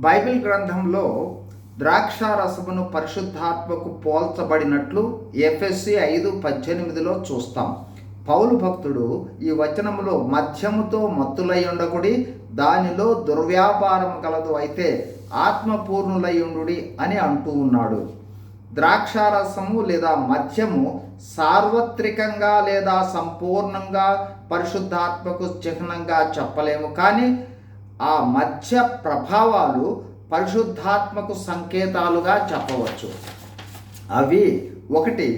Bible గ్రంథంలో ద్రాక్షారసమును పరిశుద్ధాత్మకు పోల్చబడినట్లు ఎఫెసీ 5:18లో చూస్తాం. పౌలు భక్తుడు ఈ వచనములో మద్యముతో మత్తులై ఉండకుడి, దానిలో దుర్వ్యాపారం కలదు, అయితే ఆత్మపూర్ణులై ఉండుడి అని అంటూ ఉన్నాడు. ద్రాక్షారసము లేదా మద్యము సార్వత్రికంగా లేదా సంపూర్ణంగా పరిశుద్ధాత్మకు చిహ్నంగా చెప్పలేము, కానీ ఆ మధ్య ప్రభావాలు పరిశుద్ధాత్మకు సంకేతాలుగా చెప్పవచ్చు. అవి ఒకటి,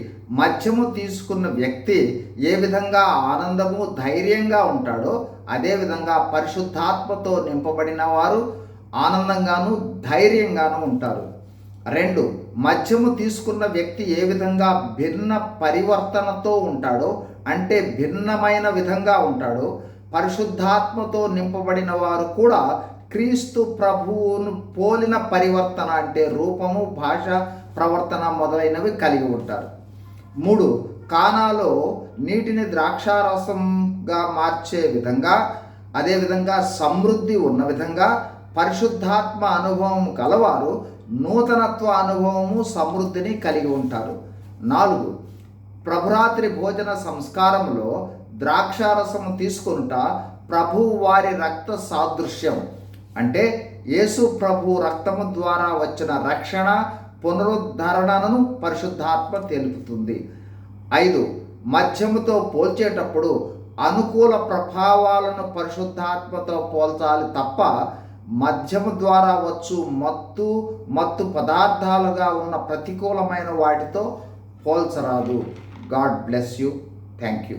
మద్యము తీసుకున్న వ్యక్తి ఏ విధంగా ఆనందము ధైర్యంగా ఉంటాడో అదేవిధంగా పరిశుద్ధాత్మతో నింపబడిన వారు ఆనందంగాను ధైర్యంగాను ఉంటారు. 2, మద్యము తీసుకున్న వ్యక్తి ఏ విధంగా భిన్న పరివర్తనతో ఉంటాడో, అంటే భిన్నమైన విధంగా ఉంటాడో, పరిశుద్ధాత్మతో నింపబడిన వారు కూడా క్రీస్తు ప్రభువును పోలిన పరివర్తన, అంటే రూపము, భాష, ప్రవర్తన మొదలైనవి కలిగి ఉంటారు. 3, కానాలో నీటిని ద్రాక్షారసంగా మార్చే విధంగా, అదేవిధంగా సమృద్ధి ఉన్న విధంగా పరిశుద్ధాత్మ అనుభవం గలవారు నూతనత్వ అనుభవము, సమృద్ధిని కలిగి ఉంటారు. 4, ప్రభురాత్రి భోజన సంస్కారంలో ద్రాక్షారసము తీసుకొనుట ప్రభువు వారి రక్త సాదృశ్యం, అంటే యేసు ప్రభు రక్తము ద్వారా వచ్చిన రక్షణ, పునరుద్ధరణను పరిశుద్ధాత్మ తెలుపుతుంది. 5, మద్యముతో పోల్చేటప్పుడు అనుకూల ప్రభావాలను పరిశుద్ధాత్మతో పోల్చాలి తప్ప మద్యము ద్వారా వచ్చు మత్తు పదార్థాలుగా ఉన్న ప్రతికూలమైన వాటితో పోల్చరాదు. God bless you. Thank you.